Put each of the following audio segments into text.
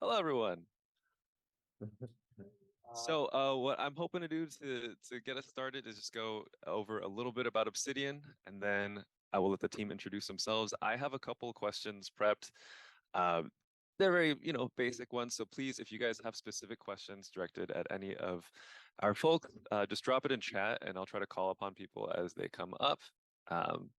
Hello, everyone. What I'm hoping to do to get us started is just go over a little bit about Obsidian, and then I will let the team introduce themselves. I have a couple questions prepped. Um, they're very, basic ones. So please, if you guys have specific questions directed at any of our folks, just drop it in chat, and I'll try to call upon people as they come up. Um,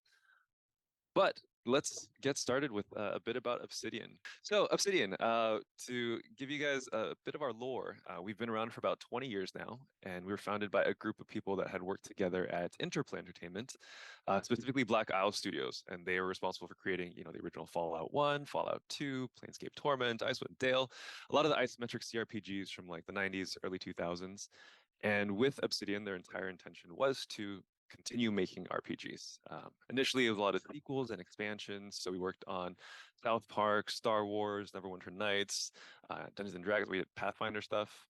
but let's get started with a bit about Obsidian. So Obsidian, to give you guys a bit of our lore, we've been around for about 20 years now, and we were founded by a group of people that had worked together at Interplay Entertainment, specifically Black Isle Studios, and they were responsible for creating, the original Fallout 1, Fallout 2, Planescape Torment, Icewind Dale, a lot of the isometric CRPGs from like the 90s, early 2000s. And with Obsidian, their entire intention was to continue making RPGs. Initially, it was a lot of sequels and expansions. So we worked on South Park, Star Wars, Neverwinter Nights, Dungeons and Dragons. We did Pathfinder stuff.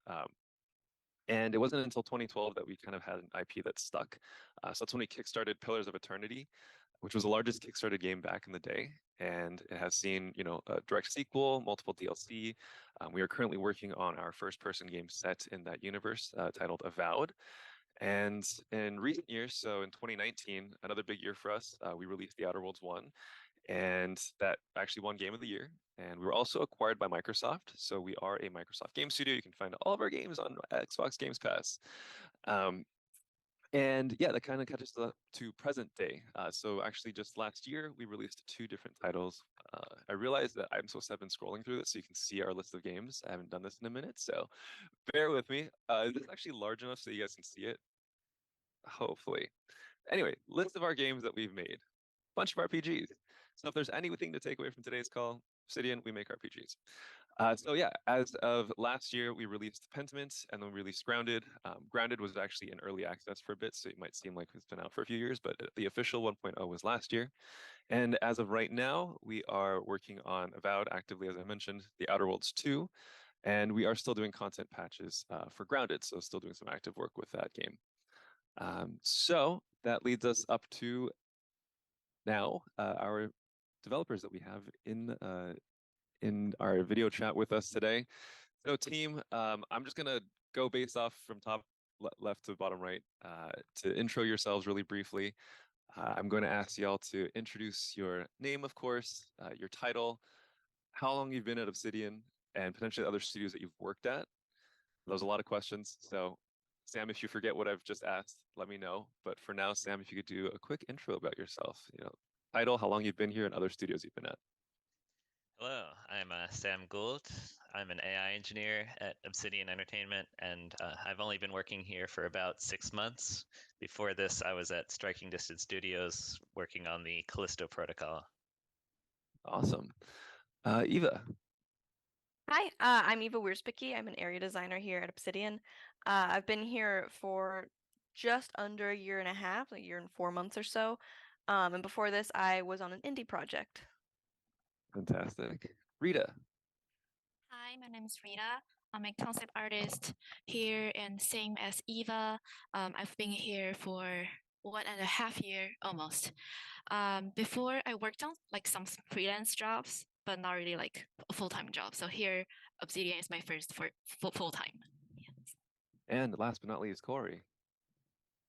And it wasn't until 2012 that we kind of had an IP that stuck. So that's when we kickstarted Pillars of Eternity, which was the largest Kickstarter game back in the day. And it has seen, a direct sequel, multiple DLC. We are currently working on our first-person game set in that universe, titled Avowed. And in recent years, so in 2019, another big year for us, we released The Outer Worlds 1, and that actually won Game of the Year. And we were also acquired by Microsoft. So we are a Microsoft game studio. You can find all of our games on Xbox Games Pass. And yeah, that kind of catches us up to present day. So actually just last year, we released two different titles. I realized that I'm supposed to have been scrolling through this so you can see our list of games. I haven't done this in a minute, so bear with me. This is actually large enough so you guys can see it, hopefully. Anyway, list of our games that we've made. Bunch of RPGs. So if there's anything to take away from today's call, Obsidian, we make RPGs. So yeah, as of last year, we released Pentiment and then we released Grounded. Grounded was actually in early access for a bit, so it might seem like it's been out for a few years, but the official 1.0 was last year. And as of right now, we are working on Avowed actively, as I mentioned, The Outer Worlds 2, and we are still doing content patches for Grounded, so still doing some active work with that game. So that leads us up to now our developers that we have in our video chat with us today. So team, I'm just gonna go based off from top left to bottom right to intro yourselves really briefly. I'm going to ask y'all to introduce your name, of course, your title, how long you've been at Obsidian, and potentially other studios that you've worked at. Those are a lot of questions. So Sam, if you forget what I've just asked, let me know. But for now, Sam, if you could do a quick intro about yourself, title, how long you've been here, and other studios you've been at. Hello, I'm Sam Gould. I'm an AI engineer at Obsidian Entertainment, and I've only been working here for about 6 months. Before this, I was at Striking Distance Studios working on the Callisto Protocol. Awesome. Eva. Hi, I'm Eva Wiersbicki. I'm an area designer here at Obsidian. I've been here for just under a year and a half, a year and 4 months or so. And before this, I was on an indie project. Fantastic. Rita. Hi, my name is Rita. I'm a concept artist here, and same as Eva. I've been here for 1.5 years almost. Before I worked on like some freelance jobs, but not really like a full-time job. So here, Obsidian is my first full-time. Yes. And last but not least, Corey.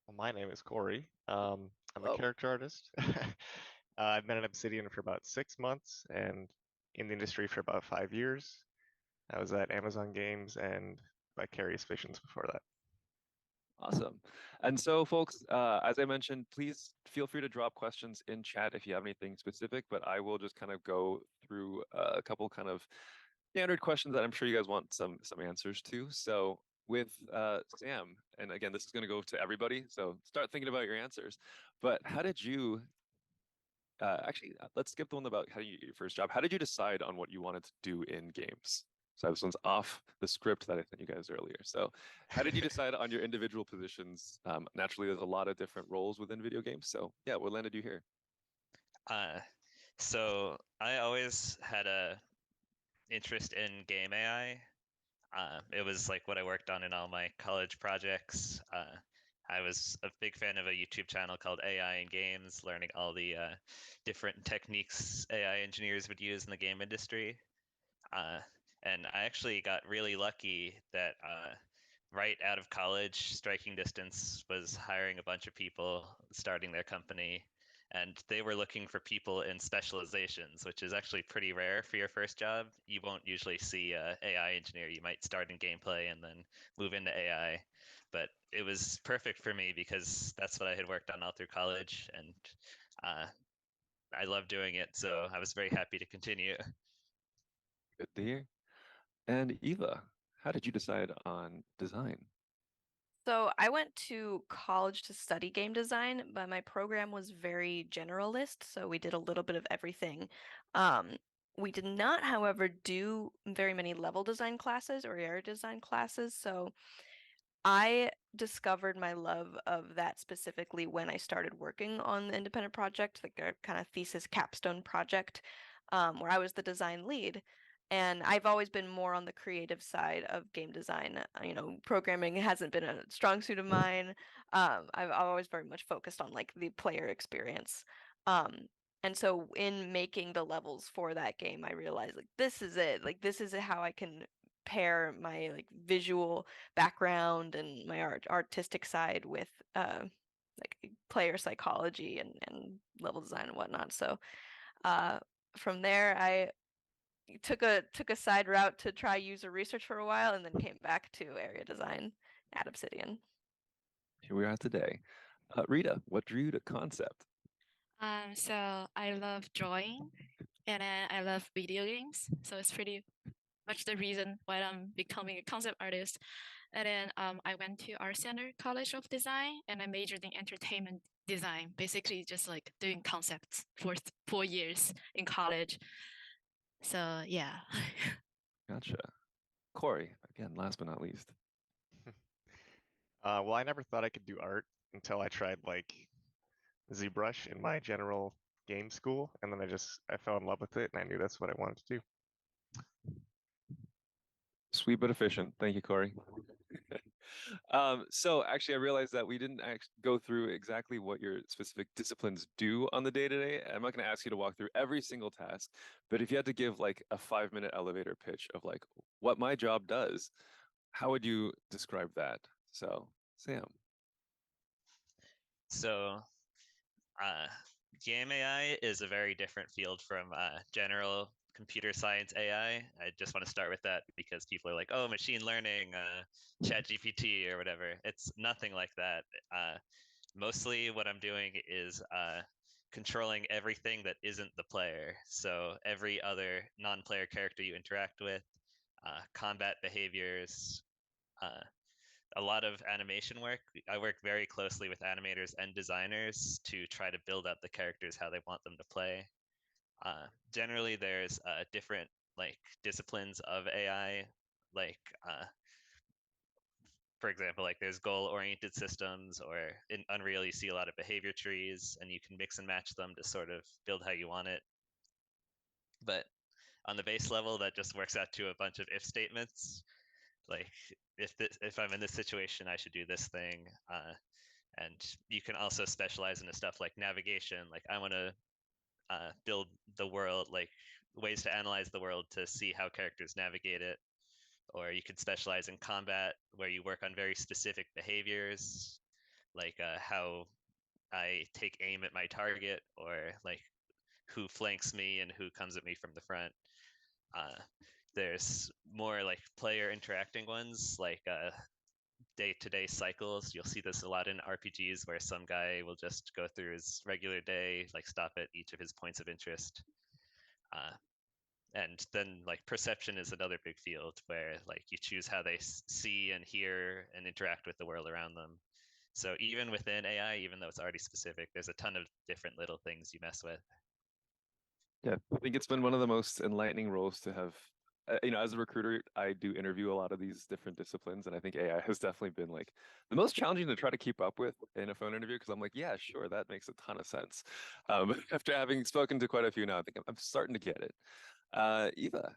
Well, my name is Corey. I'm a character artist. I've been at Obsidian for about 6 months and in the industry for about 5 years. I was at Amazon Games and Vicarious Visions before that. Awesome. And so, folks, as I mentioned, please feel free to drop questions in chat if you have anything specific, but I will just kind of go through a couple kind of standard questions that I'm sure you guys want some answers to. So with Sam, and again, this is going to go to everybody, so start thinking about your answers. But how did you, actually, let's skip the one about how you get your first job. How did you decide on what you wanted to do in games? So this one's off the script that I sent you guys earlier. So how did you decide on your individual positions? Naturally, there's a lot of different roles within video games. So yeah, what landed you here? So I always had a interest in game AI. It was like what I worked on in all my college projects. I was a big fan of a YouTube channel called AI in Games, learning all the different techniques AI engineers would use in the game industry. And I actually got really lucky that right out of college, Striking Distance was hiring a bunch of people, starting their company, and they were looking for people in specializations, which is actually pretty rare for your first job. You won't usually see a AI engineer. You might start in gameplay and then move into AI. But it was perfect for me because that's what I had worked on all through college, and I love doing it. So I was very happy to continue. Good to hear. And Eva, how did you decide on design? So I went to college to study game design, but my program was very generalist, so we did a little bit of everything. Um, we did not, however, do very many level design classes or area design classes, so I discovered my love of that specifically when I started working on the independent project, like a kind of thesis capstone project, where I was the design lead. And I've always been more on the creative side of game design. Programming hasn't been a strong suit of mine. I've always very much focused on like the player experience. And so in making the levels for that game, I realized like this is it. Like this is how I can pair my like visual background and my artistic side with like player psychology and level design and whatnot. So uh, from there, I took a side route to try user research for a while, and then came back to area design at Obsidian. Here we are today. Rita, what drew you to concept? So I love drawing, and then I love video games. So it's pretty much the reason why I'm becoming a concept artist. And then I went to Art Center College of Design, and I majored in entertainment design, basically just like doing concepts for 4 years in college. So yeah. Gotcha. Corey, again, last but not least. Well, I never thought I could do art until I tried like ZBrush in my general game school, and then I fell in love with it, and I knew that's what I wanted to do. Sweet but efficient. Thank you, Corey. So actually, I realized that we didn't go through exactly what your specific disciplines do on the day-to-day. I'm not going to ask you to walk through every single task, but if you had to give like a 5-minute elevator pitch of like what my job does, how would you describe that? So, Sam. So game AI is a very different field from general computer science AI. I just want to start with that because people are like, oh, machine learning, chat GPT or whatever. It's nothing like that. Mostly what I'm doing is controlling everything that isn't the player. So every other non-player character you interact with, combat behaviors, a lot of animation work. I work very closely with animators and designers to try to build up the characters how they want them to play. Generally, there's different like disciplines of AI, like for example, like there's goal-oriented systems, or in Unreal you see a lot of behavior trees, and you can mix and match them to sort of build how you want it. But on the base level, that just works out to a bunch of if statements. Like if I'm in this situation, I should do this thing. And you can also specialize into stuff like navigation. Like I want to build the world, like ways to analyze the world to see how characters navigate it. Or you could specialize in combat, where you work on very specific behaviors, like how I take aim at my target, or like who flanks me and who comes at me from the front. There's more like player interacting ones, like day-to-day cycles. You'll see this a lot in RPGs, where some guy will just go through his regular day, like stop at each of his points of interest. And then like perception is another big field, where like you choose how they see and hear and interact with the world around them. So even within AI, even though it's already specific, there's a ton of different little things you mess with. Yeah, I think it's been one of the most enlightening roles to have. As a recruiter, I do interview a lot of these different disciplines, and I think AI has definitely been like the most challenging to try to keep up with in a phone interview, because I'm like, yeah, sure, that makes a ton of sense. After having spoken to quite a few now, I think I'm starting to get it. Eva.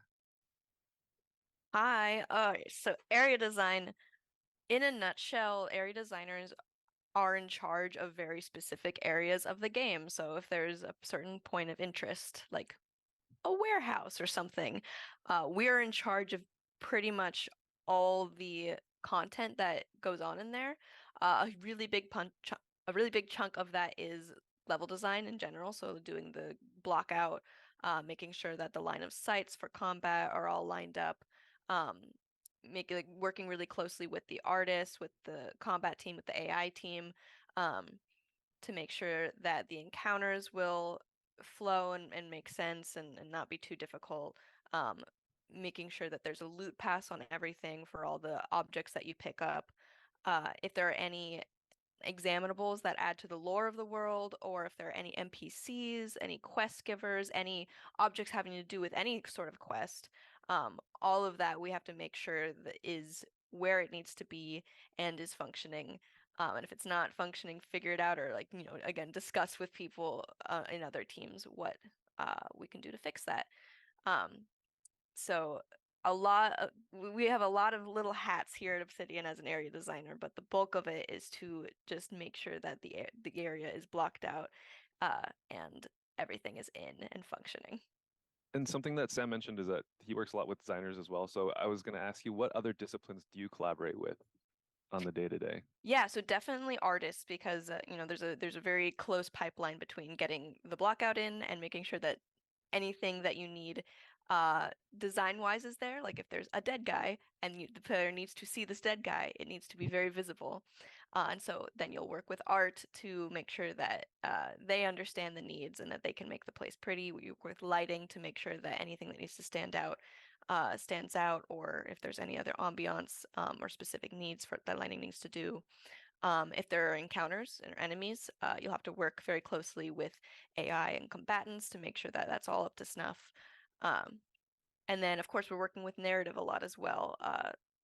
Hi. So area design, in a nutshell, area designers are in charge of very specific areas of the game. So if there's a certain point of interest, like a warehouse or something. We're in charge of pretty much all the content that goes on in there. A really big a really big chunk of that is level design in general, so doing the block out, making sure that the line of sights for combat are all lined up, making like working really closely with the artists, with the combat team, with the AI team, to make sure that the encounters will flow and make sense and not be too difficult. Making sure that there's a loot pass on everything for all the objects that you pick up. If there are any examinables that add to the lore of the world, or if there are any NPCs, any quest givers, any objects having to do with any sort of quest, all of that we have to make sure that is where it needs to be and is functioning. And if it's not functioning, figure it out, or like, again, discuss with people in other teams what we can do to fix that. So we have a lot of little hats here at Obsidian as an area designer, but the bulk of it is to just make sure that the area is blocked out, and everything is in and functioning. And something that Sam mentioned is that he works a lot with designers as well. So I was going to ask you, what other disciplines do you collaborate with on the day-to-day? Yeah, so definitely artists, because there's a very close pipeline between getting the blockout in and making sure that anything that you need design-wise is there. Like if there's a dead guy and the player needs to see this dead guy, it needs to be very visible. And so then you'll work with art to make sure that they understand the needs and that they can make the place pretty. We work with lighting to make sure that anything that needs to stand out stands out, or if there's any other ambiance or specific needs for that lighting needs to do. If there are encounters or enemies, you'll have to work very closely with AI and combatants to make sure that that's all up to snuff. And then, of course, we're working with narrative a lot as well,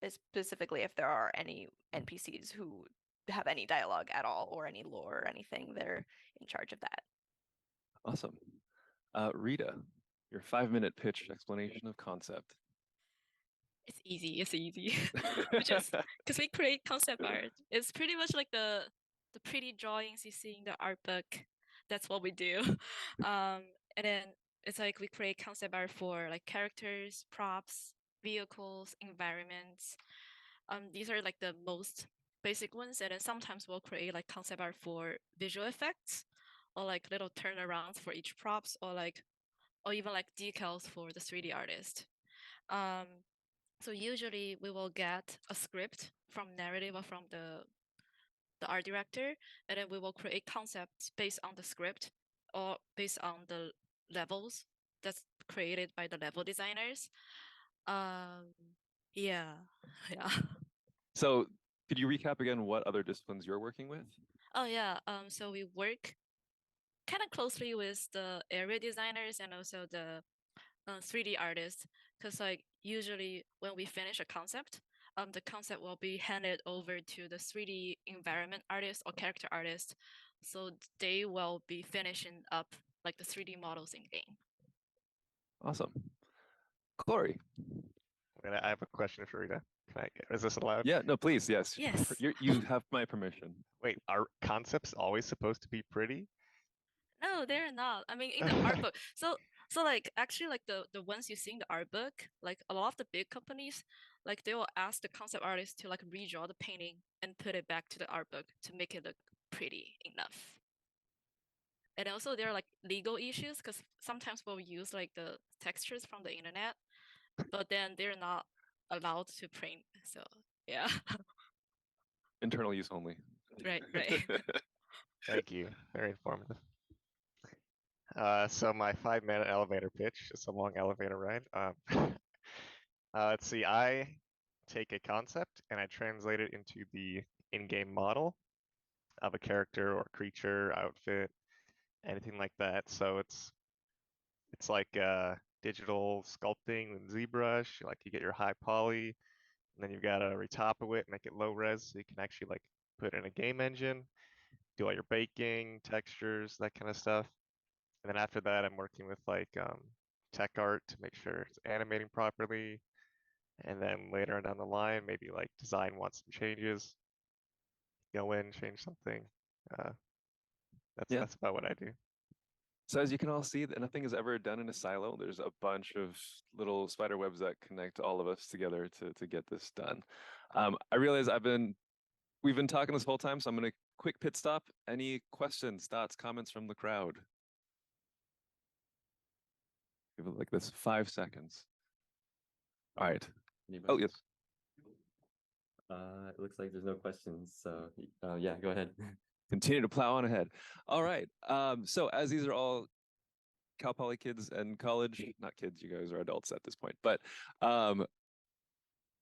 specifically if there are any NPCs who have any dialogue at all or any lore or anything, they're in charge of that. Awesome. Rita, your 5-minute pitch explanation of concept. It's easy. It's easy. Because we create concept art. It's pretty much like the pretty drawings you see in the art book. That's what we do. And then it's like we create concept art for like characters, props, vehicles, environments. These are like the most basic ones. And then sometimes we'll create like concept art for visual effects, or like little turnarounds for each props, or even like decals for the 3D artist. So usually we will get a script from narrative or from the art director, and then we will create concepts based on the script or based on the levels that's created by the level designers. Yeah, yeah. So could you recap again what other disciplines you're working with? Oh yeah. So we work kind of closely with the area designers and also the 3D artists, because like usually when we finish a concept, the concept will be handed over to the 3D environment artist or character artist, so they will be finishing up like the 3D models in game. Awesome. Corey. I have a question for Rita. Is this allowed? Yeah, no, please, yes. Yes. You have my permission. Wait, are concepts always supposed to be pretty? No, they're not. I mean, in the art book. So like actually like the ones you see in the art book, like a lot of the big companies, like they will ask the concept artist to like redraw the painting and put it back to the art book to make it look pretty enough. And also there are like legal issues, because sometimes we'll use like the textures from the internet, but then they're not allowed to print. So yeah. Internal use only. Right. Thank you. Very informative. So my 5-minute elevator pitch is a long elevator ride. Let's see. I take a concept and I translate it into the in-game model of a character or creature, outfit, anything like that. So it's like digital sculpting with ZBrush. Like you get your high poly, and then you've got to retopper it, make it low res, so you can actually like put it in a game engine, do all your baking, textures, that kind of stuff. And then after that, I'm working with like tech art to make sure it's animating properly. And then later on down the line, maybe like design wants some changes. Go in, change something. That's about what I do. So as you can all see, that nothing is ever done in a silo. There's a bunch of little spider webs that connect all of us together to get this done. I realize we've been talking this whole time, so I'm gonna quick pit stop. Any questions, thoughts, comments from the crowd? Give it like this 5 seconds. All right. Anybody? Oh, yes. It looks like there's no questions, so yeah, go ahead. Continue to plow on ahead. All right. So as these are all Cal Poly kids and college, not kids, you guys are adults at this point, but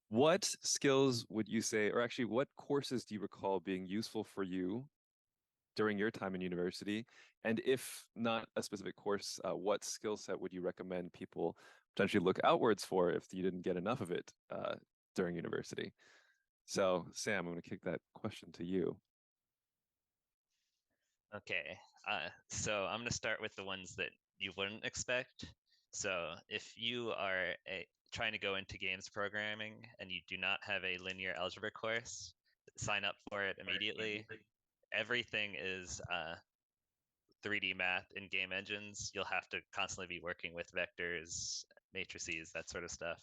what skills would you say, or actually what courses do you recall being useful for you during your time in university? And if not a specific course, what skill set would you recommend people potentially look outwards for if you didn't get enough of it during university? So Sam, I'm going to kick that question to you. Okay, so I'm going to start with the ones that you wouldn't expect. So if you are trying to go into games programming and you do not have a linear algebra course, sign up for it immediately. Everything is 3D math in game engines. You'll have to constantly be working with vectors, matrices, that sort of stuff.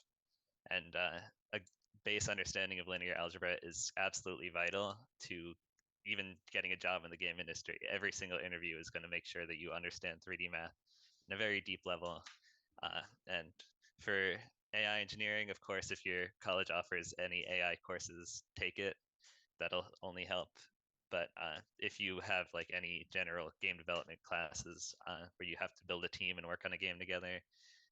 And a base understanding of linear algebra is absolutely vital to even getting a job in the game industry. Every single interview is going to make sure that you understand 3D math in a very deep level. And for AI engineering, of course, if your college offers any AI courses, take it. That'll only help. But if you have like any general game development classes where you have to build a team and work on a game together,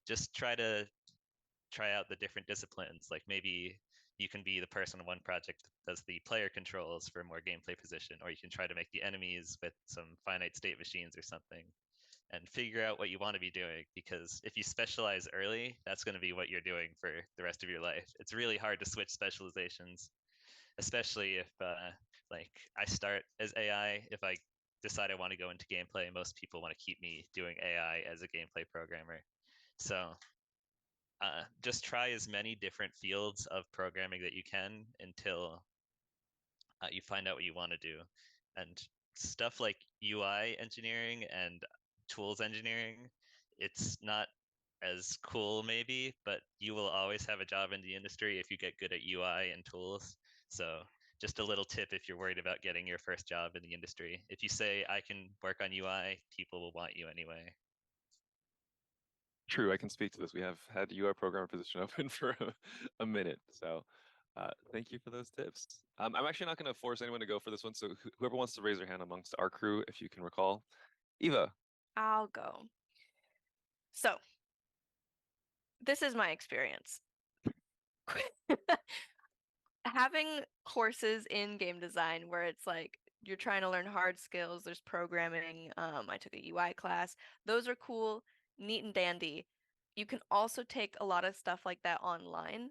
just try out the different disciplines. Like maybe you can be the person on one project that does the player controls for more gameplay precision, or you can try to make the enemies with some finite state machines or something, and figure out what you want to be doing. Because if you specialize early, that's going to be what you're doing for the rest of your life. It's really hard to switch specializations, especially if like I start as AI. If I decide I want to go into gameplay, most people want to keep me doing AI as a gameplay programmer. So just try as many different fields of programming that you can until you find out what you want to do. And stuff like UI engineering and tools engineering, it's not as cool maybe, but you will always have a job in the industry if you get good at UI and tools. So just a little tip if you're worried about getting your first job in the industry. If you say, I can work on UI, people will want you anyway. True, I can speak to this. We have had UI programmer position open for a minute. So thank you for those tips. I'm actually not going to force anyone to go for this one. So whoever wants to raise their hand amongst our crew, if you can recall. Eva. I'll go. So, this is my experience. Having courses in game design where it's like you're trying to learn hard skills, there's programming. I took a UI class. Those are cool, neat and dandy. You can also take a lot of stuff like that online.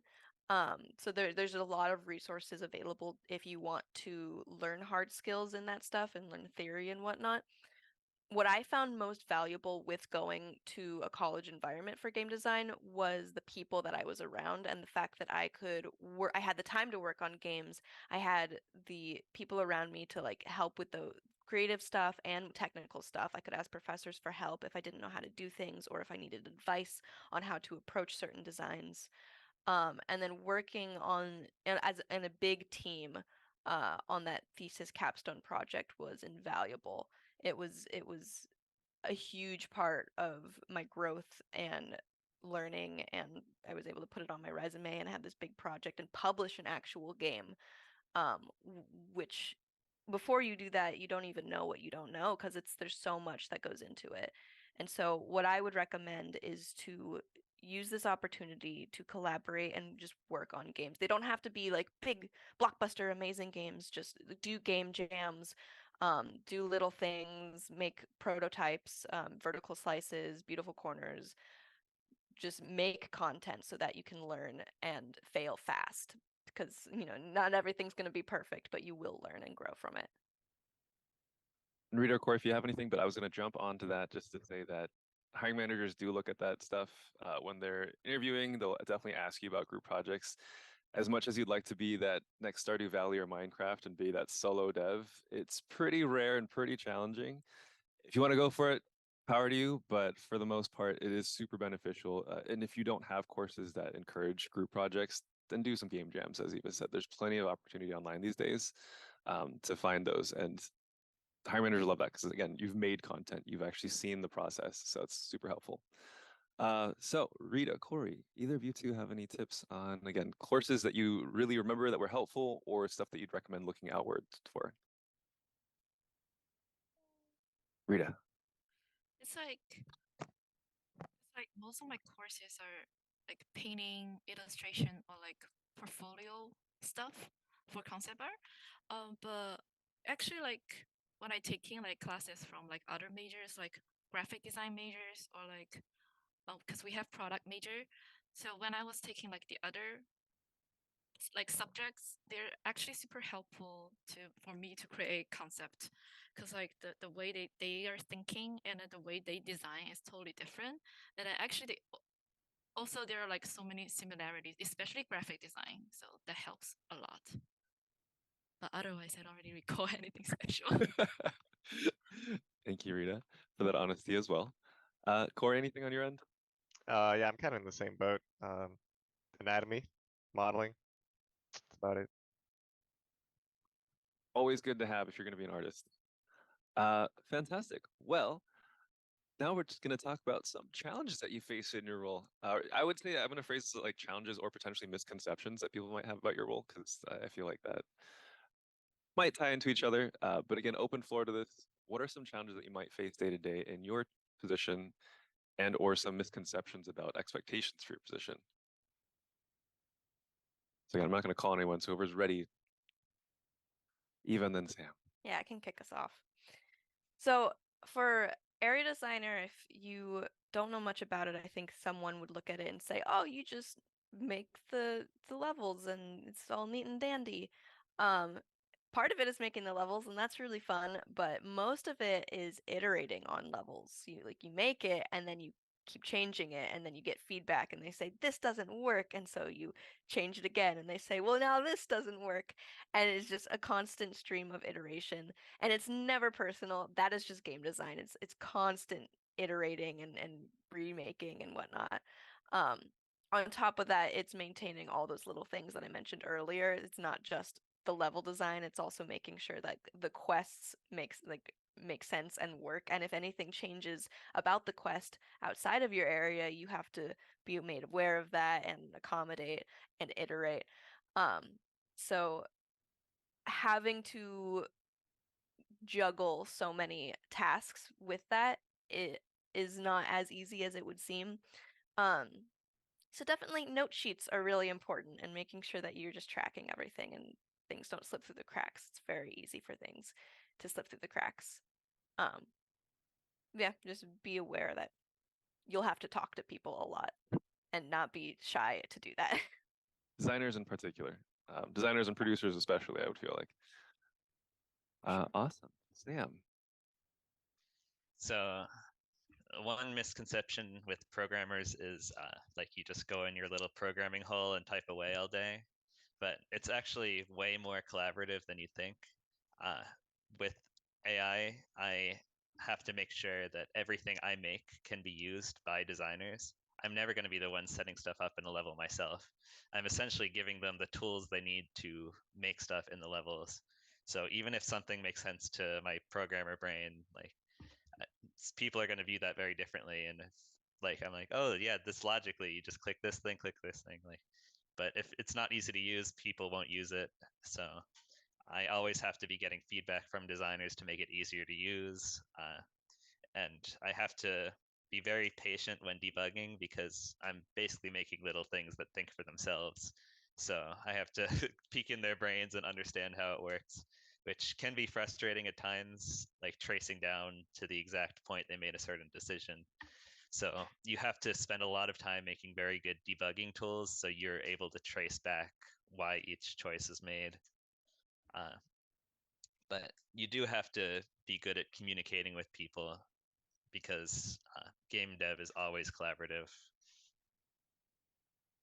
So there's a lot of resources available if you want to learn hard skills in that stuff and learn theory and whatnot. What I found most valuable with going to a college environment for game design was the people that I was around and the fact that I could work. I had the time to work on games. I had the people around me to like help with the creative stuff and technical stuff. I could ask professors for help if I didn't know how to do things or if I needed advice on how to approach certain designs. And then working on as in a big team on that thesis capstone project was invaluable. It was a huge part of my growth and learning, and I was able to put it on my resume and have this big project and publish an actual game, which before you do that, you don't even know what you don't know because there's so much that goes into it. And so what I would recommend is to use this opportunity to collaborate and just work on games. They don't have to be like big blockbuster amazing games. Just do game jams, do little things, make prototypes, vertical slices, beautiful corners. Just make content so that you can learn and fail fast because not everything's going to be perfect, but you will learn and grow from it. And Rita or Corey, if you have anything, but I was going to jump onto that just to say that hiring managers do look at that stuff when they're interviewing. They'll definitely ask you about group projects. As much as you'd like to be that next Stardew Valley or Minecraft and be that solo dev, it's pretty rare and pretty challenging. If you want to go for it, power to you, but for the most part, it is super beneficial. And if you don't have courses that encourage group projects, then do some game jams, as Eva said. There's plenty of opportunity online these days to find those. And hiring managers love that because, again, you've made content, you've actually seen the process. So it's super helpful. So Rita, Corey, either of you two have any tips on, again, courses that you really remember that were helpful or stuff that you'd recommend looking outward for? Rita. It's like most of my courses are like painting, illustration, or like portfolio stuff for concept art. But actually, like when I taking like classes from like other majors, like graphic design majors, or like because we have product major. So when I was taking like the other like subjects, they're actually super helpful for me to create concept, because like the way they are thinking and the way they design is totally different. And actually also there are like so many similarities, especially graphic design, so that helps a lot. But otherwise I don't really recall anything special. Thank you, Rita, for that honesty as well. Corey, anything on your end? Yeah, I'm kind of in the same boat. Anatomy, modeling, that's about it. Always good to have if you're going to be an artist. Fantastic. Well, now we're just going to talk about some challenges that you face in your role. I would say I'm going to phrase it like challenges or potentially misconceptions that people might have about your role, because I feel like that might tie into each other. But again, open floor to this. What are some challenges that you might face day to day in your position, and or some misconceptions about expectations for your position? So again, I'm not going to call anyone, so whoever's ready, Eva and then Sam. Yeah, I can kick us off. So for area designer, if you don't know much about it, I think someone would look at it and say, "Oh, you just make the levels and it's all neat and dandy." Part of it is making the levels, and that's really fun, but most of it is iterating on levels. You make it and then you keep changing it, and then you get feedback and they say this doesn't work, and so you change it again and they say, well, now this doesn't work, and it's just a constant stream of iteration, and it's never personal. That is just game design. It's constant iterating and remaking and whatnot. um on top of that, it's maintaining all those little things that I mentioned earlier. It's not just the level design, it's also making sure that the quests make sense and work, and if anything changes about the quest outside of your area, you have to be made aware of that and accommodate and iterate. So having to juggle so many tasks with that, it is not as easy as it would seem. um so definitely note sheets are really important, and making sure that you're just tracking everything and things don't slip through the cracks. It's very easy for things to slip through the cracks. Um, yeah, just be aware that you'll have to talk to people a lot and not be shy to do that. Designers in particular, designers and producers especially, I would feel like. Awesome. Sam. So one misconception with programmers is like you just go in your little programming hole and type away all day, but it's actually way more collaborative than you think. With AI, I have to make sure that everything I make can be used by designers. I'm never going to be the one setting stuff up in a level myself. I'm essentially giving them the tools they need to make stuff in the levels. So even if something makes sense to my programmer brain, like people are going to view that very differently. And if like I'm like, oh yeah, this logically, you just click this thing, like. But if it's not easy to use, people won't use it. So I always have to be getting feedback from designers to make it easier to use. And I have to be very patient when debugging, because I'm basically making little things that think for themselves. So I have to peek in their brains and understand how it works, which can be frustrating at times, like tracing down to the exact point they made a certain decision. So you have to spend a lot of time making very good debugging tools so you're able to trace back why each choice is made. But you do have to be good at communicating with people, because game dev is always collaborative.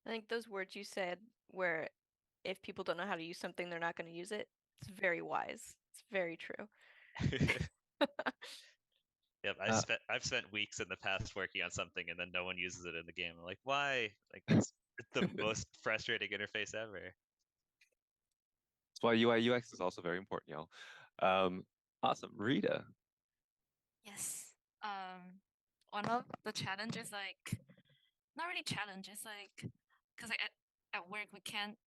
I think those words you said, where if people don't know how to use something, they're not going to use it, it's very wise. It's very true. Yep, Uh, I've spent weeks in the past working on something and then no one uses it in the game. I'm like, why? Like it's the most frustrating interface ever. That's why UI UX is also very important, y'all. Awesome. Rita. Yes. One of the challenges, like, not really challenges, like, because like at work we can't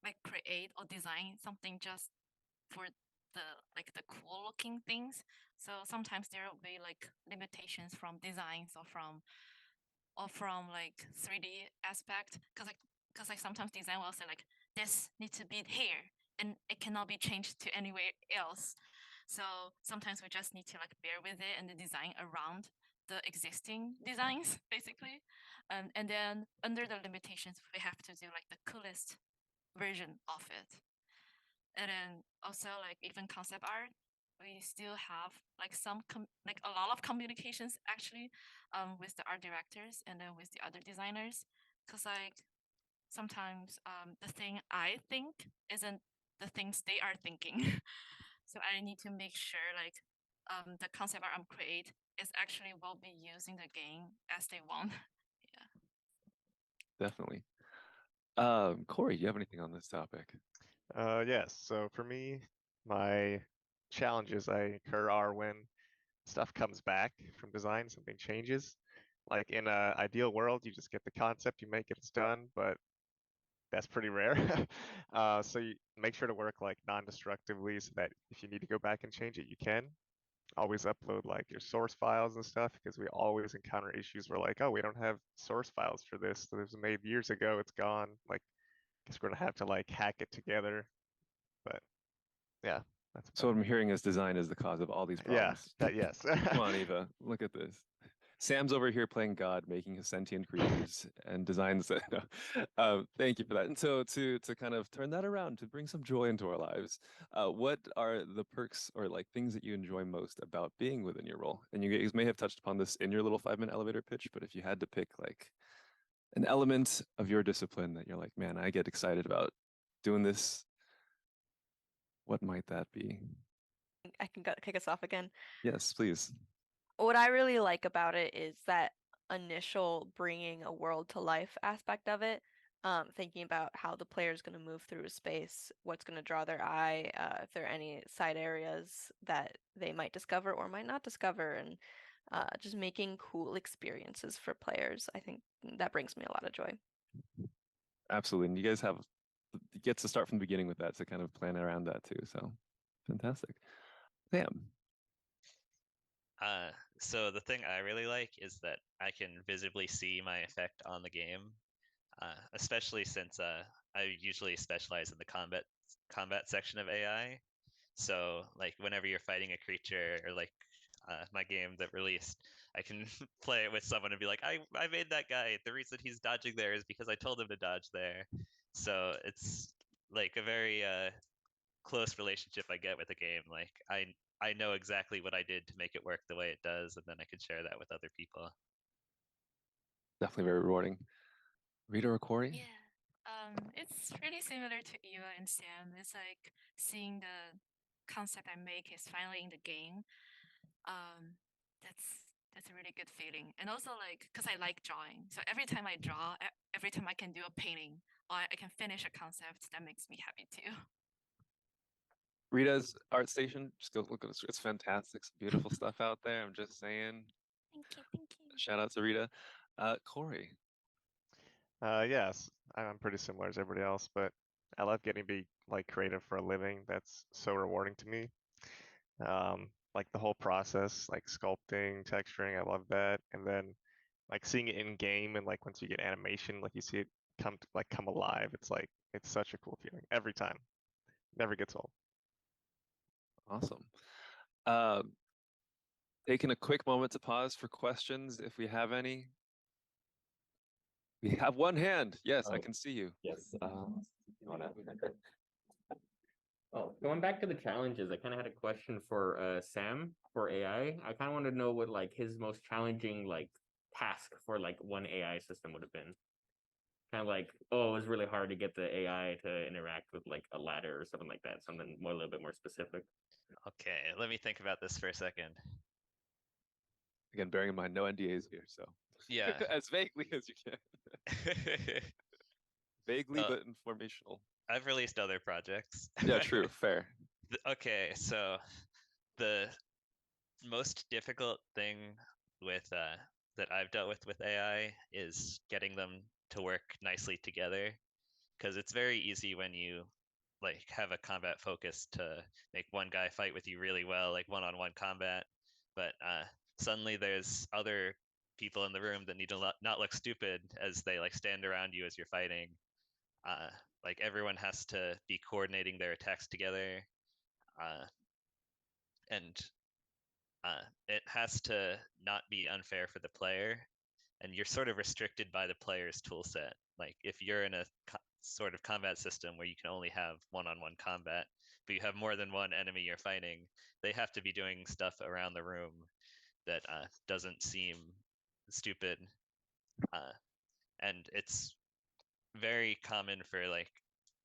like create or design something just for the like the cool looking things. So sometimes there will be like limitations from designs or from like 3D aspect. Because like sometimes design will say like this needs to be here and it cannot be changed to anywhere else. So sometimes we just need to like bear with it and the design around the existing designs basically. And then under the limitations we have to do like the coolest version of it. And then also like even concept art, we still have like like a lot of communications actually with the art directors and then with the other designers, because like sometimes the thing I think isn't the things they are thinking. So I need to make sure like the concept art I'm create is actually will be used in the game as they want. Yeah. Definitely. Corey, do you have anything on this topic? Yes. So for me, my challenges I incur are when stuff comes back from design, something changes. Like in a ideal world, you just get the concept, you make it, it's done, but that's pretty rare. So you make sure to work like non-destructively so that if you need to go back and change it, you can. Always upload like your source files and stuff because we always encounter issues where like, oh, we don't have source files for this. That was made years ago, it's gone. Like, guess we're gonna have to like hack it together. But yeah, that's So about what I'm hearing is design is the cause of all these it. Yeah, problems. that yes. Come on, Eva, look at this. Sam's over here playing God, making his sentient creatures and designs. Thank you for that. And so to kind of turn that around, to bring some joy into our lives, what are the perks or like things that you enjoy most about being within your role? And you guys may have touched upon this in your little 5-minute elevator pitch, but if you had to pick like an element of your discipline that you're like, man, I get excited about doing this, what might that be? I can kick us off again. Yes, please. What I really like about it is that initial bringing a world to life aspect of it. Thinking about how the player is going to move through a space, what's going to draw their eye, if there are any side areas that they might discover or might not discover, and just making cool experiences for players. I think that brings me a lot of joy. Absolutely. And you guys have get to start from the beginning with that to kind of plan around that too. So fantastic. Sam. So the thing I really like is that I can visibly see my effect on the game, especially since I usually specialize in the combat section of AI. So like whenever you're fighting a creature or like my game that released, I can play it with someone and be like, I made that guy. The reason he's dodging there is because I told him to dodge there. So it's like a very close relationship I get with the game. Like I know exactly what I did to make it work the way it does, and then I can share that with other people. Definitely very rewarding. Rita or Corey? Yeah. It's really similar to Eva and Sam. It's like seeing the concept I make is finally in the game. Um, that's a really good feeling. And also like, cause I like drawing, so every time I draw, every time I can do a painting or I can finish a concept, that makes me happy too. Rita's art station, just go look at it. It's fantastic. Some beautiful stuff out there. I'm just saying. Thank you. Thank you. Shout out to Rita. Corey. Yes, I'm pretty similar as everybody else, but I love getting to be like creative for a living. That's so rewarding to me. Like the whole process, like sculpting, texturing, I love that. And then like seeing it in game and like once you get animation, like you see it come alive. It's such a cool feeling every time. Never gets old. Awesome. Taking a quick moment to pause for questions if we have any. We have one hand. Yes, I Oh. can see you. Yes. Oh, going back to the challenges, I kind of had a question for Sam for AI. I kind of wanted to know what like his most challenging like task for like one AI system would have been. Kind of like, oh, it was really hard to get the AI to interact with like a ladder or something like that. Something more a little bit more specific. Okay, let me think about this for a second. Again, bearing in mind no NDAs here, so Yeah. as vaguely as you can. Vaguely, Well, but informational. I've released other projects. Yeah, true, fair. Okay, so the most difficult thing with that I've dealt with AI is getting them to work nicely together, because it's very easy when you like have a combat focus to make one guy fight with you really well, like one-on-one combat, but suddenly there's other people in the room that need to not look stupid as they like stand around you as you're fighting. Like everyone has to be coordinating their attacks together, uh, and it has to not be unfair for the player, and you're sort of restricted by the player's tool set. Like if you're in a sort of combat system where you can only have one-on-one combat, but you have more than one enemy you're fighting, they have to be doing stuff around the room that doesn't seem stupid. And it's very common for like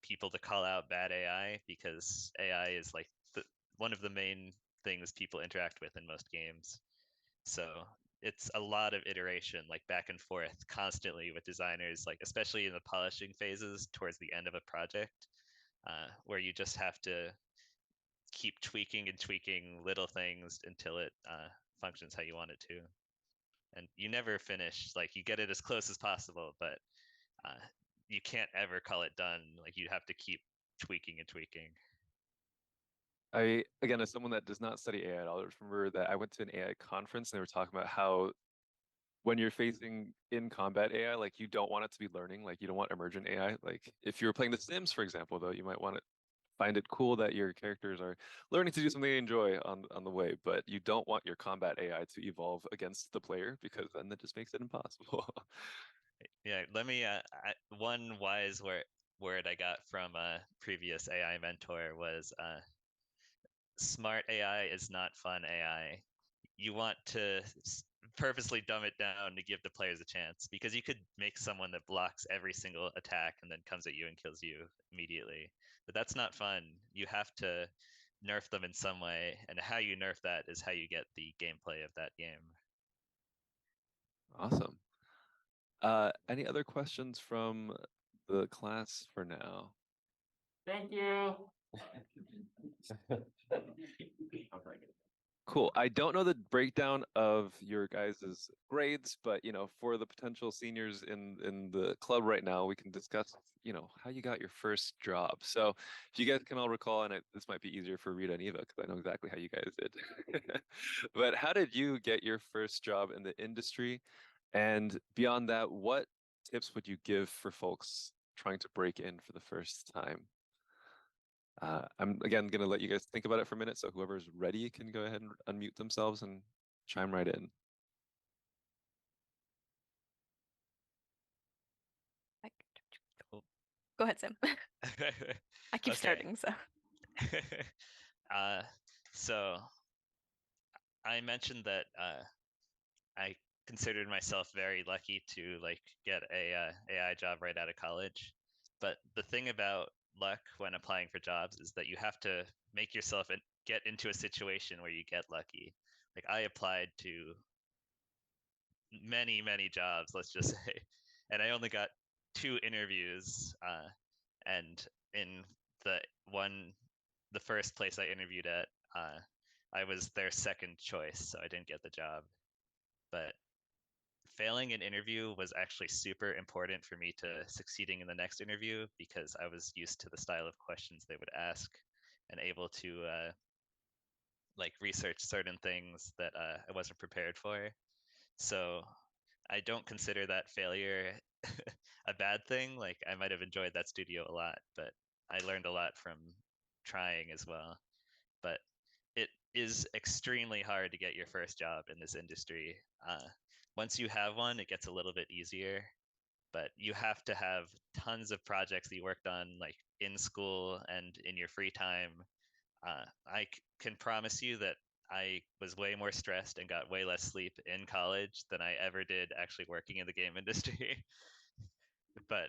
people to call out bad AI, because AI is like one of the main things people interact with in most games. So it's a lot of iteration, like back and forth constantly with designers, like especially in the polishing phases towards the end of a project, where you just have to keep tweaking and tweaking little things until it functions how you want it to. And you never finish, like you get it as close as possible, but you can't ever call it done. Like you have to keep tweaking and tweaking. Again, as someone that does not study AI at all, I just remember that I went to an AI conference and they were talking about how when you're facing in combat AI, like you don't want it to be learning, like you don't want emergent AI. Like if you were playing The Sims, for example, though, you might want to find it cool that your characters are learning to do something they enjoy on the way, but you don't want your combat AI to evolve against the player, because then that just makes it impossible. Yeah, let me one wise word I got from a previous AI mentor was smart AI is not fun AI. You want to purposely dumb it down to give the players a chance, because you could make someone that blocks every single attack and then comes at you and kills you immediately. But that's not fun. You have to nerf them in some way, and how you nerf that is how you get the gameplay of that game. Awesome. Any other questions from the class for now? Thank you. Cool. I don't know the breakdown of your guys' grades, but for the potential seniors in the club right now, we can discuss, how you got your first job. So if you guys can all recall, and this might be easier for Rita and Eva because I know exactly how you guys did. But how did you get your first job in the industry? And beyond that, what tips would you give for folks trying to break in for the first time? I'm again going to let you guys think about it for a minute. So whoever's ready can go ahead and unmute themselves and chime right in. Go ahead, Sam. I keep starting, so. So I mentioned that I considered myself very lucky to like get a AI job right out of college. But the thing about luck when applying for jobs is that you have to make yourself get into a situation where you get lucky. Like I applied to many jobs, let's just say, and I only got 2 interviews. And in the the first place I interviewed at, I was their second choice, so I didn't get the job. But failing an interview was actually super important for me to succeeding in the next interview, because I was used to the style of questions they would ask and able to like research certain things that I wasn't prepared for. So I don't consider that failure a bad thing. Like I might have enjoyed that studio a lot, but I learned a lot from trying as well. But it is extremely hard to get your first job in this industry. Once you have one, it gets a little bit easier, but you have to have tons of projects that you worked on like in school and in your free time. I can promise you that I was way more stressed and got way less sleep in college than I ever did actually working in the game industry. But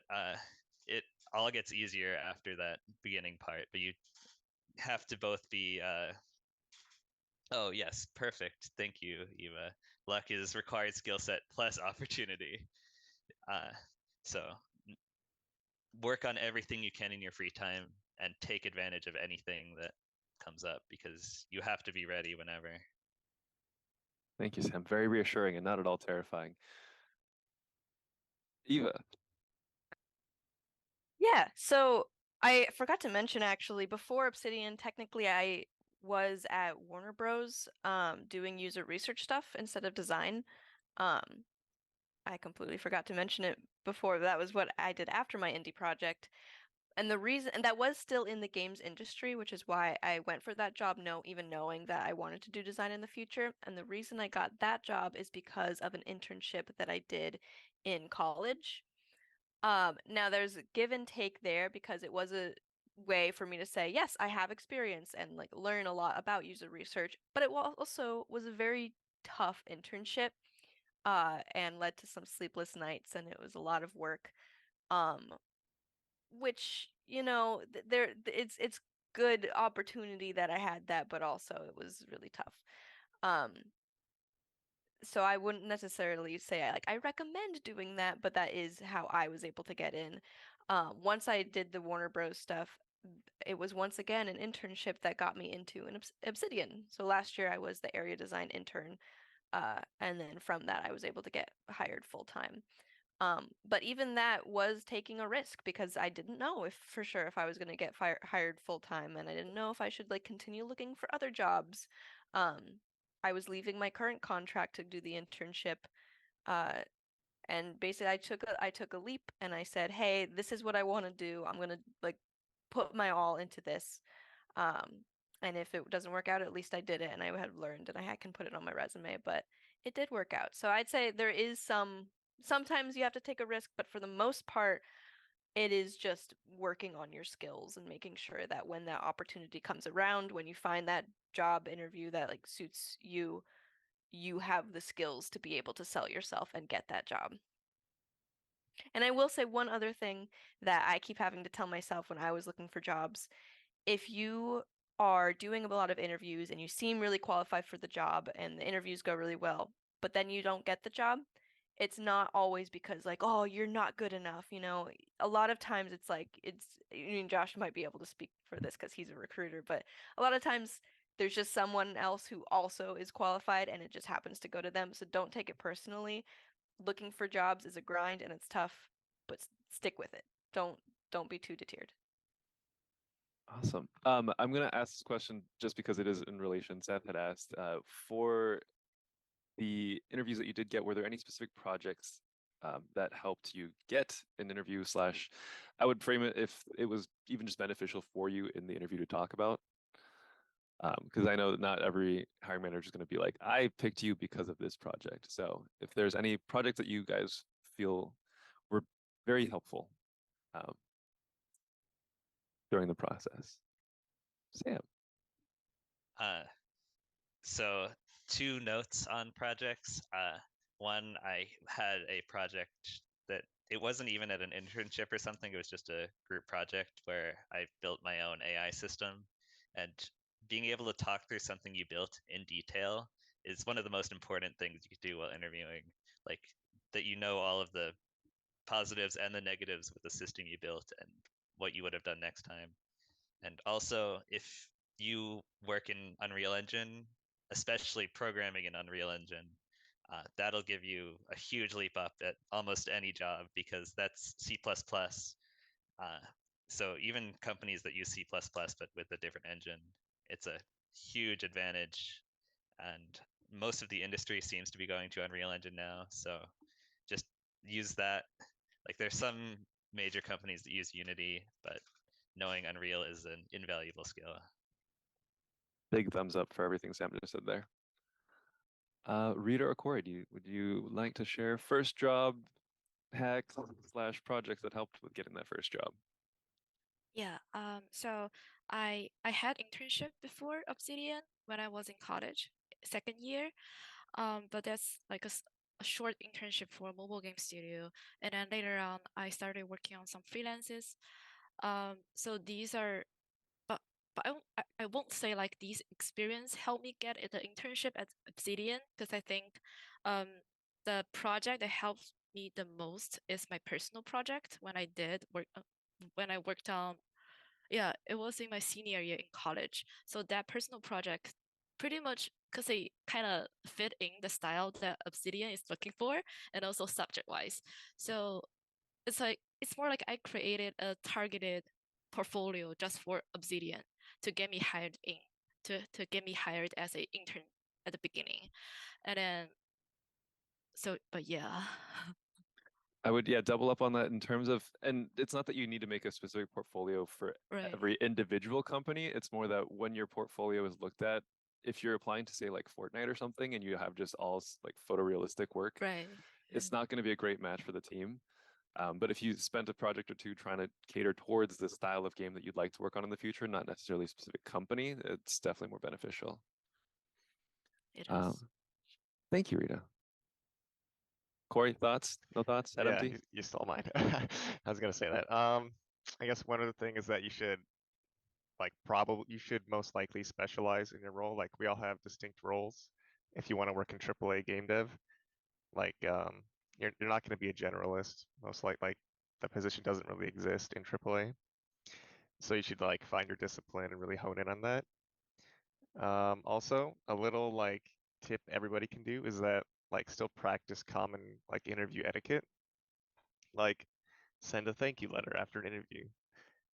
it all gets easier after that beginning part. But you have to both be Oh, yes, perfect. Thank you, Eva. Luck is required skill set plus opportunity. So work on everything you can in your free time and take advantage of anything that comes up because you have to be ready whenever. Thank you, Sam. Very reassuring and not at all terrifying. Eva. Yeah, so I forgot to mention actually, before Obsidian, technically I was at Warner Bros. Doing user research stuff instead of design. Um, I completely forgot to mention it before. That was what I did after my indie project. And the reason, and that was still in the games industry, which is why I went for that job, even knowing that I wanted to do design in the future. And the reason I got that job is because of an internship that I did in college. Now there's a give and take there because it was a way for me to say, yes, I have experience and like learn a lot about user research, but it also was a very tough internship, and led to some sleepless nights and it was a lot of work. Um, which, it's good opportunity that I had that, but also it was really tough. Um, so I wouldn't necessarily say I recommend doing that, but that is how I was able to get in. Once I did the Warner Bros. Stuff, it was once again an internship that got me into an Obsidian. So last year I was the area design intern, and then from that I was able to get hired full time. But even that was taking a risk because I didn't know if for sure if I was going to get hired full time, and I didn't know if I should like continue looking for other jobs. Um, I was leaving my current contract to do the internship, uh, and basically I took a leap and I said, "Hey, this is what I want to do. I'm gonna like put my all into this." Um, and if it doesn't work out, at least I did it and I have learned and I can put it on my resume. But it did work out. So I'd say there is sometimes you have to take a risk, but for the most part, it is just working on your skills and making sure that when that opportunity comes around, when you find that job interview that like suits you, you have the skills to be able to sell yourself and get that job. And I will say one other thing that I keep having to tell myself when I was looking for jobs: if you are doing a lot of interviews and you seem really qualified for the job and the interviews go really well, but then you don't get the job, it's not always because like, oh, you're not good enough, A lot of times it's like Josh might be able to speak for this because he's a recruiter, but a lot of times there's just someone else who also is qualified and it just happens to go to them. So don't take it personally. Looking for jobs is a grind and it's tough, but stick with it. Don't be too deterred. Awesome. I'm gonna ask this question just because it is in relation. Seth had asked, for the interviews that you did get, were there any specific projects that helped you get an interview slash, I would frame it if it was even just beneficial for you in the interview to talk about? Because I know that not every hiring manager is going to be like, I picked you because of this project. So if there's any projects that you guys feel were very helpful um, during the process. Sam. So 2 notes on projects. One, I had a project that it wasn't even at an internship or something. It was just a group project where I built my own AI system. And being able to talk through something you built in detail is one of the most important things you could do while interviewing. Like that you know all of the positives and the negatives with the system you built and what you would have done next time. And also, if you work in Unreal Engine, especially programming in Unreal Engine, that'll give you a huge leap up at almost any job because that's C++. So even companies that use C++ but with a different engine, it's a huge advantage. And most of the industry seems to be going to Unreal Engine now. So just use that. Like there's some major companies that use Unity, but knowing Unreal is an invaluable skill. Big thumbs up for everything Sam just said there. Rita or Corey, would you like to share first job hacks slash projects that helped with getting that first job? Yeah. So I had internship before Obsidian when I was in college, second year. But that's like a short internship for a mobile game studio, and then later on I started working on some freelances. So these are, but but I won't say like these experience helped me get the internship at Obsidian, because I think the project that helped me the most is my personal project when I did work when I worked on, yeah, it was in my senior year in college. So that personal project pretty much, because they kind of fit in the style that Obsidian is looking for, and also subject wise. So it's like it's more like I created a targeted portfolio just for Obsidian to get me hired in, to get me hired as an intern at the beginning. And then so but yeah. I would, yeah, double up on that in terms of, and it's not that you need to make a specific portfolio for Right. every individual company. It's more that when your portfolio is looked at, if you're applying to say like Fortnite or something and you have just all like photorealistic work, Right. it's not going to be a great match for the team. But if you spent a project or two trying to cater towards the style of game that you'd like to work on in the future, not necessarily a specific company, it's definitely more beneficial. It is. Thank you, Rita. Corey, thoughts? No thoughts? Head Yeah, empty? you stole mine. I was gonna say that. I guess one of the things is that you should you should most likely specialize in your role. Like we all have distinct roles. If you want to work in AAA game dev, like you're not going to be a generalist. Most like the position doesn't really exist in AAA. So you should like find your discipline and really hone in on that. Also, a little like tip everybody can do is that like still practice common like interview etiquette. Like send a thank you letter after an interview.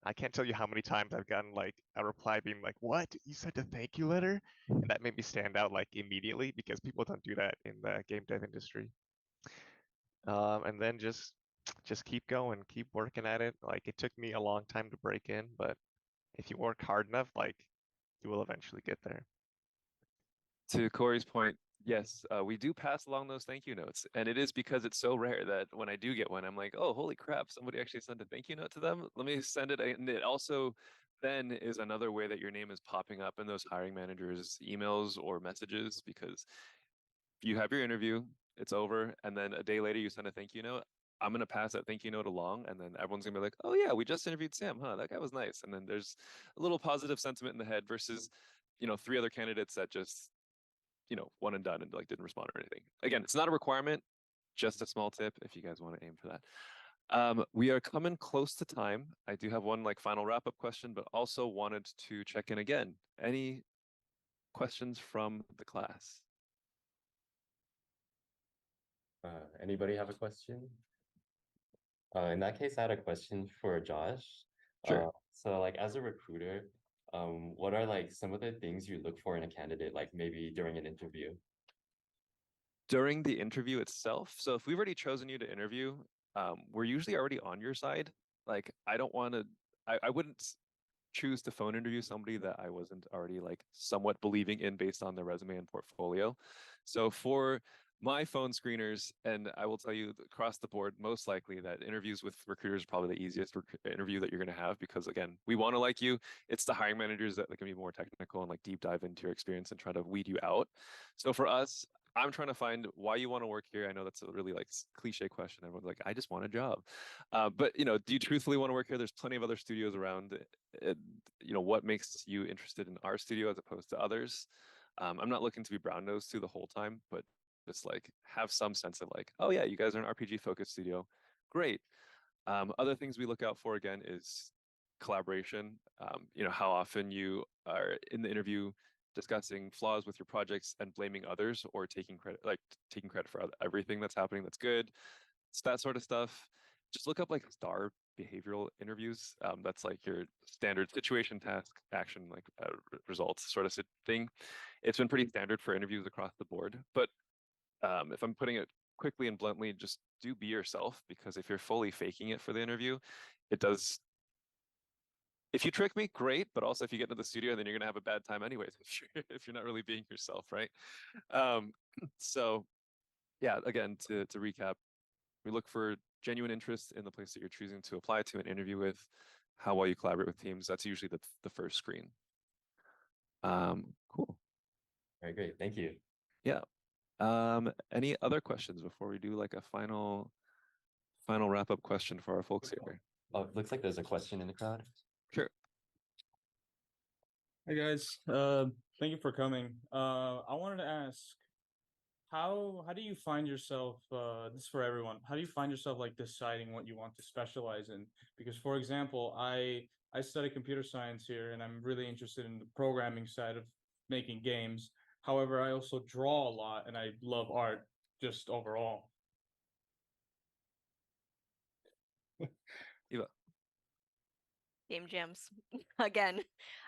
I can't tell you how many times I've gotten like a reply being like, "What? You sent a thank you letter?" And that made me stand out like immediately because people don't do that in the game dev industry. And then just keep going, keep working at it. Like it took me a long time to break in, but if you work hard enough, like you will eventually get there. To Corey's point, yes, we do pass along those thank you notes. And it is because it's so rare that when I do get one, I'm like, oh, holy crap, somebody actually sent a thank you note to them. Let me send it. And it also then is another way that your name is popping up in those hiring managers' emails or messages, because you have your interview, it's over, and then a day later you send a thank you note. I'm gonna pass that thank you note along, and then everyone's gonna be like, "Oh yeah, we just interviewed Sam, huh? That guy was nice." And then there's a little positive sentiment in the head versus, three other candidates that just, one and done and like didn't respond or anything. Again, it's not a requirement, just a small tip if you guys want to aim for that. We are coming close to time. I do have one like final wrap-up question, but also wanted to check in again. Any questions from the class? Anybody have a question? In that case, I had a question for Josh. Sure. So like as a recruiter, what are like some of the things you look for in a candidate, like maybe during an interview? During the interview itself. So if we've already chosen you to interview, we're usually already on your side. Like I don't want to, I wouldn't choose to phone interview somebody that I wasn't already like somewhat believing in based on their resume and portfolio. So for my phone screeners, and I will tell you across the board, most likely that interviews with recruiters are probably the easiest interview that you're going to have, because again, we want to like you. It's the hiring managers that can be more technical and like deep dive into your experience and try to weed you out. So for us, I'm trying to find why you want to work here. I know that's a really like cliche question. Everyone's like, I just want a job. But do you truthfully want to work here? There's plenty of other studios around. What makes you interested in our studio as opposed to others? I'm not looking to be brown nosed to the whole time, but just like have some sense of like, oh yeah, you guys are an RPG focused studio. Great. Other things we look out for again is collaboration. How often you are in the interview discussing flaws with your projects and blaming others, or taking credit for everything that's happening that's good. It's that sort of stuff. Just look up like STAR behavioral interviews. That's like your standard situation, task, action, like results sort of thing. It's been pretty standard for interviews across the board. But if I'm putting it quickly and bluntly, just do be yourself, because if you're fully faking it for the interview, it does. If you trick me, great. But also, if you get into the studio, then you're gonna have a bad time anyways if you're not really being yourself, right? So, yeah. Again, to recap, we look for genuine interest in the place that you're choosing to apply to and interview with, how well you collaborate with teams. That's usually the first screen. Cool. All right, great. Thank you. Yeah. Any other questions before we do like a final wrap-up question for our folks here? Oh, looks like there's a question in the crowd. Sure. Hey guys, thank you for coming. I wanted to ask, how do you find yourself? This is for everyone. How do you find yourself like deciding what you want to specialize in? Because, for example, I study computer science here, and I'm really interested in the programming side of making games. However, I also draw a lot, and I love art just overall. Eva. Game jams again.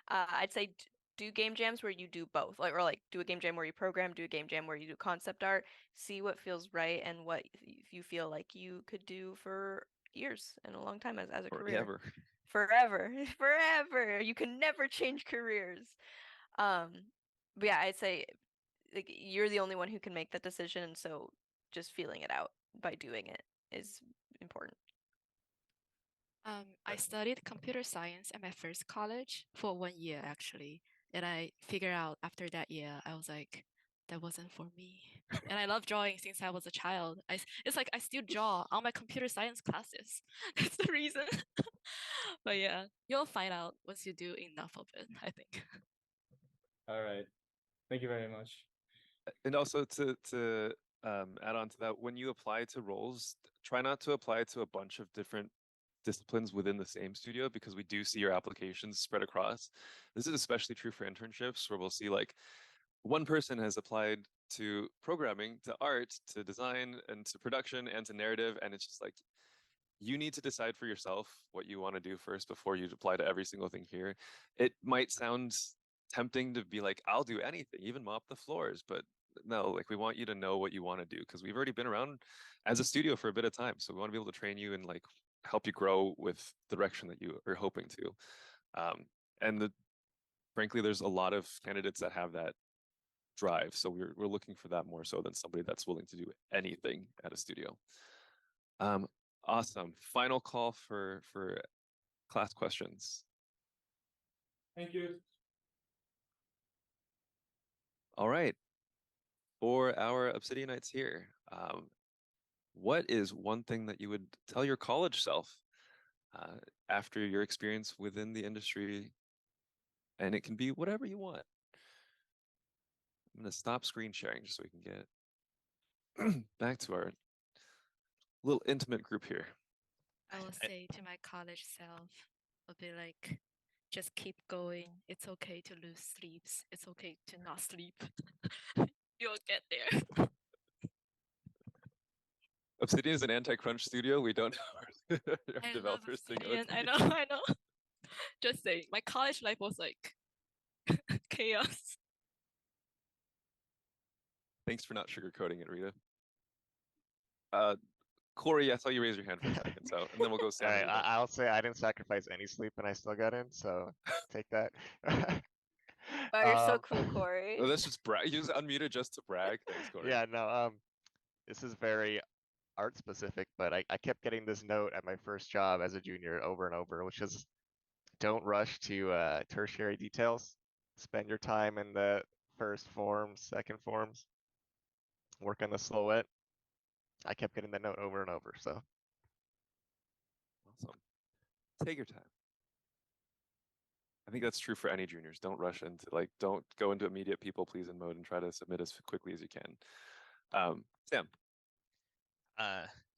I'd say do game jams where you do both, like, or like do a game jam where you program, do a game jam where you do concept art, see what feels right and what you feel like you could do for years and a long time as a career. Forever. Forever. You can never change careers. But yeah, I'd say like you're the only one who can make that decision, and so just feeling it out by doing it is important. I studied computer science at my first college for 1 year actually. And I figured out after that year, I was like, that wasn't for me. And I love drawing since I was a child. It's like I still draw all my computer science classes. That's the reason. But yeah, you'll find out once you do enough of it, I think. All right, thank you very much. And also to add on to that, when you apply to roles, try not to apply to a bunch of different disciplines within the same studio, because we do see your applications spread across. This is especially true for internships, where we'll see like one person has applied to programming, to art, to design, and to production, and to narrative, and it's just like you need to decide for yourself what you want to do first before you apply to every single thing here. It might sound tempting to be like, I'll do anything, even mop the floors, but no, like we want you to know what you want to do, because we've already been around as a studio for a bit of time, so we want to be able to train you and like help you grow with the direction that you are hoping to. And frankly, there's a lot of candidates that have that drive, so we're looking for that more so than somebody that's willing to do anything at a studio. Awesome. Final call for class questions. Thank you. All right. For our Obsidianites here, what is one thing that you would tell your college self after your experience within the industry? And it can be whatever you want. I'm going to stop screen sharing just so we can get back to our little intimate group here. I will say to my college self, I'll be like, just keep going. It's okay to lose sleeps. It's okay to not sleep. You'll get there. Obsidian is an anti-crunch studio. We don't have our I love developers doing Obsidian. I OT. know, I know. Just saying, my college life was like chaos. Thanks for not sugarcoating it, Rita. Corey, I saw you raise your hand for a second, so and then we'll go Sam. All right, I'll say I didn't sacrifice any sleep and I still got in, so take that. Oh, you're so cool, Corey. Oh, that's just brag. You just unmuted just to brag. Thanks, Corey. Yeah, no, this is very art specific, but I kept getting this note at my first job as a junior over and over, which is don't rush to tertiary details. Spend your time in the first forms, second forms. Work on the silhouette. I kept getting that note over and over, so. Awesome. Take your time. I think that's true for any juniors. Don't rush into don't go into immediate people pleasing mode and try to submit as quickly as you can. Sam.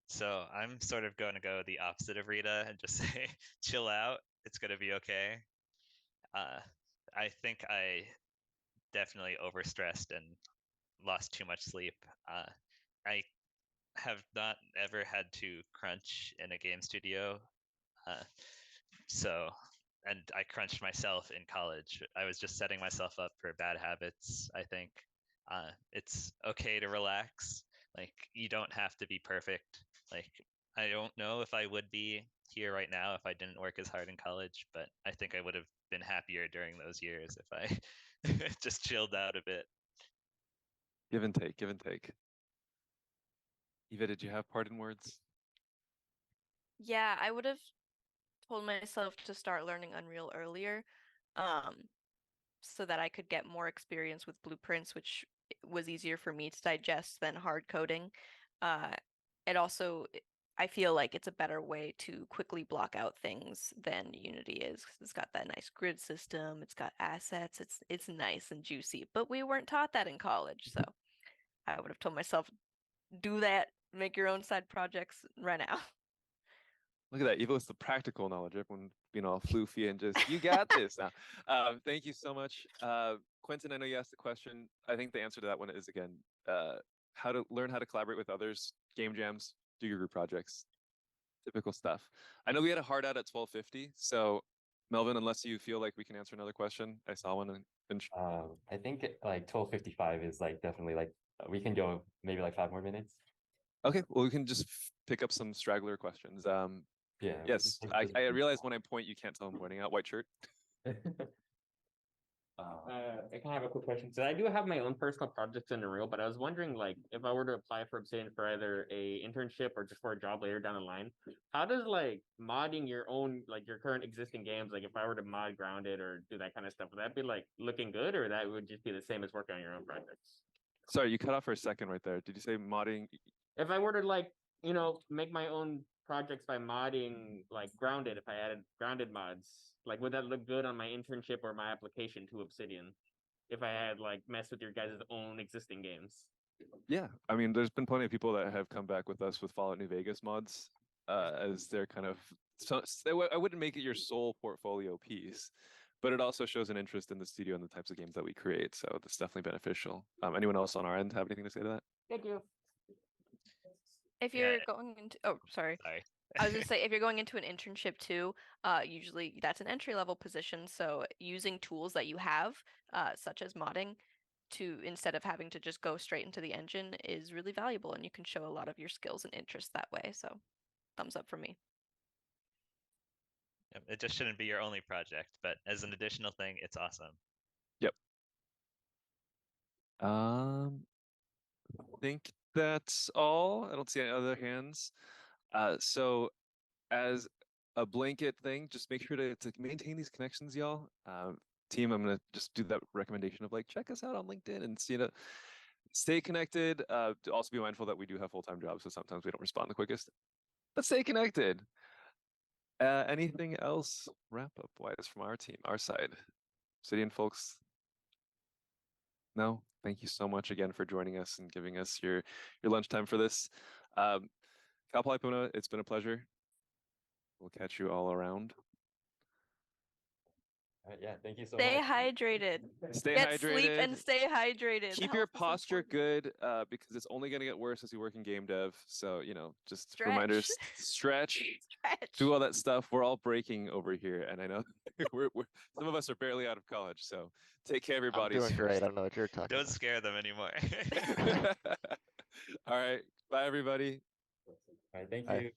So I'm sort of going to go the opposite of Rita and just say, chill out. It's going to be okay. I think I definitely overstressed and lost too much sleep. I have not ever had to crunch in a game studio. And I crunched myself in college. I was just setting myself up for bad habits, I think. It's okay to relax. Like, you don't have to be perfect. Like, I don't know if I would be here right now if I didn't work as hard in college, but I think I would have been happier during those years if I just chilled out a bit. Give and take, give and take. Eva, did you have parting words? Yeah, I would have told myself to start learning Unreal earlier, so that I could get more experience with blueprints, which was easier for me to digest than hard coding. It also I feel like it's a better way to quickly block out things than Unity is. 'Cause it's got that nice grid system, it's got assets, it's nice and juicy. But we weren't taught that in college, so I would have told myself, do that, make your own side projects right now. Look at that. Even with the practical knowledge, everyone being all floofy and just, you got this now. Thank you so much. Quentin, I know you asked the question. I think the answer to that one is, again, how to learn how to collaborate with others, game jams, do your group projects, typical stuff. I know we had a hard out at 12:50, so Melvin, unless you feel like we can answer another question, I saw one and I think like 12:55 is like definitely like we can go maybe like 5 more minutes. okay, well, we can just pick up some straggler questions. Yeah. Yes, I realize when I point, you can't tell I'm pointing out. White shirt. I kind of have a quick question. So I do have my own personal projects in the real, but I was wondering, like, if I were to apply for Obsidian for either a internship or just for a job later down the line, how does like modding your own, like your current existing games, like if I were to mod Grounded or do that kind of stuff, would that be like looking good, or that would just be the same as working on your own projects? Sorry, you cut off for a second right there. Did you say modding? If I were to like, make my own projects by modding like Grounded, if I added Grounded mods, like would that look good on my internship or my application to Obsidian? If I had like messed with your guys' own existing games. Yeah, I mean, there's been plenty of people that have come back with us with Fallout New Vegas mods as their kind of. So I wouldn't make it your sole portfolio piece, but it also shows an interest in the studio and the types of games that we create. So that's definitely beneficial. Anyone else on our end have anything to say to that? Thank you. If you're going into, oh, sorry. I was gonna say, if you're going into an internship too, usually that's an entry level position. So using tools that you have, such as modding, to instead of having to just go straight into the engine is really valuable, and you can show a lot of your skills and interests that way. So, thumbs up for me. It just shouldn't be your only project, but as an additional thing, it's awesome. Yep. I think that's all. I don't see any other hands. So as a blanket thing, just make sure to maintain these connections, y'all. Team, I'm gonna just do that recommendation of like check us out on LinkedIn and stay connected. To also be mindful that we do have full-time jobs, so sometimes we don't respond the quickest. But stay connected. Anything else wrap up wise from our team, our side? Obsidian folks? No, thank you so much again for joining us and giving us your lunchtime for this. Kapalai Puna, it's been a pleasure. We'll catch you all around. Yeah, thank you so Stay much. hydrated. Stay Get hydrated. sleep and stay hydrated. Keep your Health is posture important. good because it's only going to get worse as you work in game dev. So, just Stretch. reminders, stretch, Stretch. do all that stuff. We're all breaking over here. And I know we're some of us are barely out of college. So take care of your I'm bodies. doing great. I don't know what you're talking Don't about. scare them anymore. All right. Bye, everybody. All right, thank Bye. you.